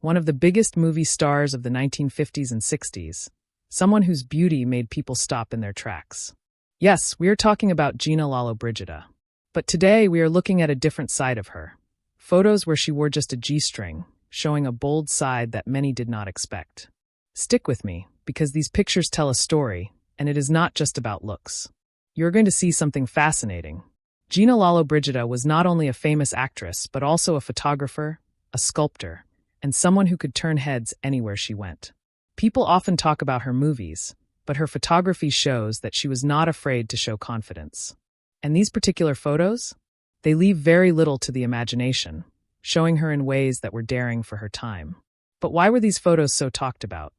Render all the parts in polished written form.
one of the biggest movie stars of the 1950s and 60s, someone whose beauty made people stop in their tracks. Yes, we are talking about Gina Lollobrigida. But today we are looking at a different side of her. Photos where she wore just a G-string, showing a bold side that many did not expect. Stick with me, because these pictures tell a story, and it is not just about looks. You're going to see something fascinating. Gina Lollobrigida was not only a famous actress, but also a photographer, a sculptor, and someone who could turn heads anywhere she went. People often talk about her movies, but her photography shows that she was not afraid to show confidence. And these particular photos? They leave very little to the imagination, showing her in ways that were daring for her time. But why were these photos so talked about?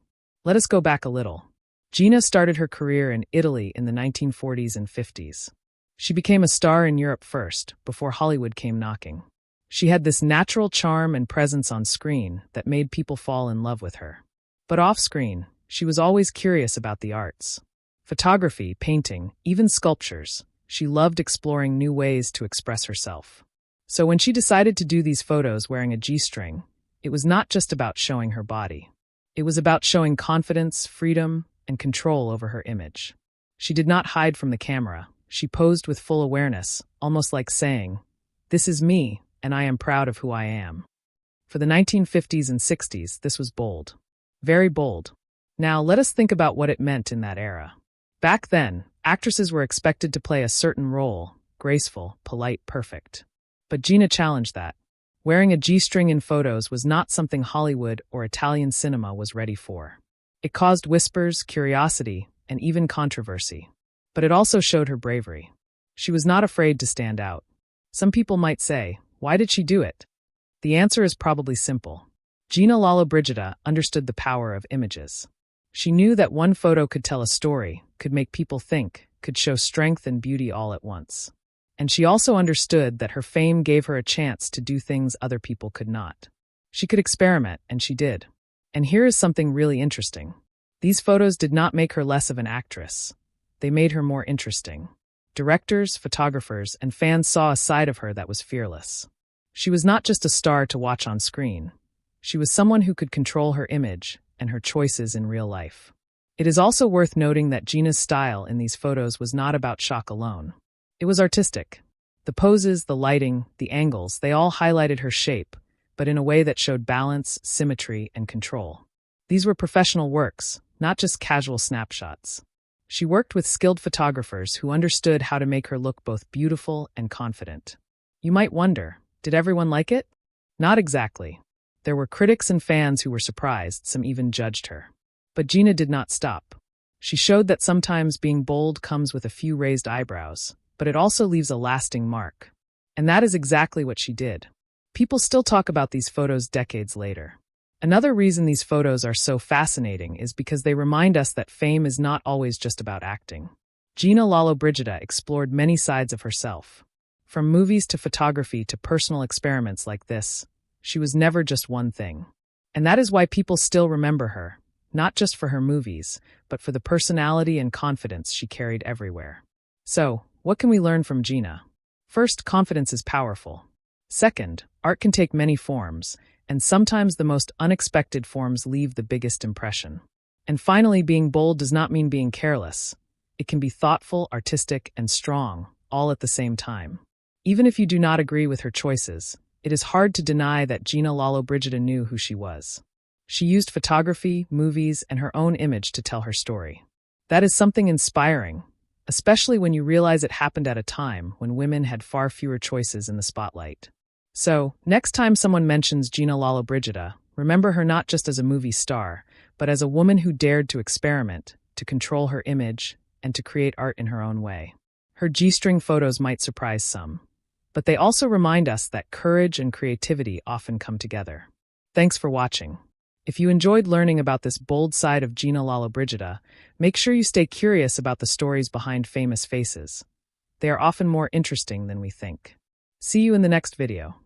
Let us go back a little. Gina started her career in Italy in the 1940s and 50s. She became a star in Europe first, before Hollywood came knocking. She had this natural charm and presence on screen that made people fall in love with her. But off-screen, she was always curious about the arts. Photography, painting, even sculptures. She loved exploring new ways to express herself. So when she decided to do these photos wearing a G-string, it was not just about showing her body. It was about showing confidence, freedom, and control over her image. She did not hide from the camera. She posed with full awareness, almost like saying, "This is me, and I am proud of who I am." For the 1950s and 60s, this was bold. Very bold. Now, let us think about what it meant in that era. Back then, actresses were expected to play a certain role, graceful, polite, perfect. But Gina challenged that. Wearing a G-string in photos was not something Hollywood or Italian cinema was ready for. It caused whispers, curiosity, and even controversy. But it also showed her bravery. She was not afraid to stand out. Some people might say, why did she do it? The answer is probably simple. Gina Lollobrigida understood the power of images. She knew that one photo could tell a story, could make people think, could show strength and beauty all at once. And she also understood that her fame gave her a chance to do things other people could not. She could experiment, and she did. And here is something really interesting. These photos did not make her less of an actress. They made her more interesting. Directors, photographers, and fans saw a side of her that was fearless. She was not just a star to watch on screen. She was someone who could control her image and her choices in real life. It is also worth noting that Gina's style in these photos was not about shock alone. It was artistic. The poses, the lighting, the angles, they all highlighted her shape, but in a way that showed balance, symmetry, and control. These were professional works, not just casual snapshots. She worked with skilled photographers who understood how to make her look both beautiful and confident. You might wonder, did everyone like it? Not exactly. There were critics and fans who were surprised, some even judged her. But Gina did not stop. She showed that sometimes being bold comes with a few raised eyebrows, but it also leaves a lasting mark. And that is exactly what she did. People still talk about these photos decades later. Another reason these photos are so fascinating is because they remind us that fame is not always just about acting. Gina Lollobrigida explored many sides of herself. From movies to photography to personal experiments like this, she was never just one thing. And that is why people still remember her, not just for her movies, but for the personality and confidence she carried everywhere. So, what can we learn from Gina? First, confidence is powerful. Second, art can take many forms, and sometimes the most unexpected forms leave the biggest impression. And finally, being bold does not mean being careless. It can be thoughtful, artistic, and strong, all at the same time. Even if you do not agree with her choices, it is hard to deny that Gina Lollobrigida knew who she was. She used photography, movies, and her own image to tell her story. That is something inspiring, especially when you realize it happened at a time when women had far fewer choices in the spotlight. So, next time someone mentions Gina Lollobrigida, remember her not just as a movie star, but as a woman who dared to experiment, to control her image, and to create art in her own way. Her G-string photos might surprise some, but they also remind us that courage and creativity often come together. Thanks for watching. If you enjoyed learning about this bold side of Gina Lollobrigida, make sure you stay curious about the stories behind famous faces. They are often more interesting than we think. See you in the next video.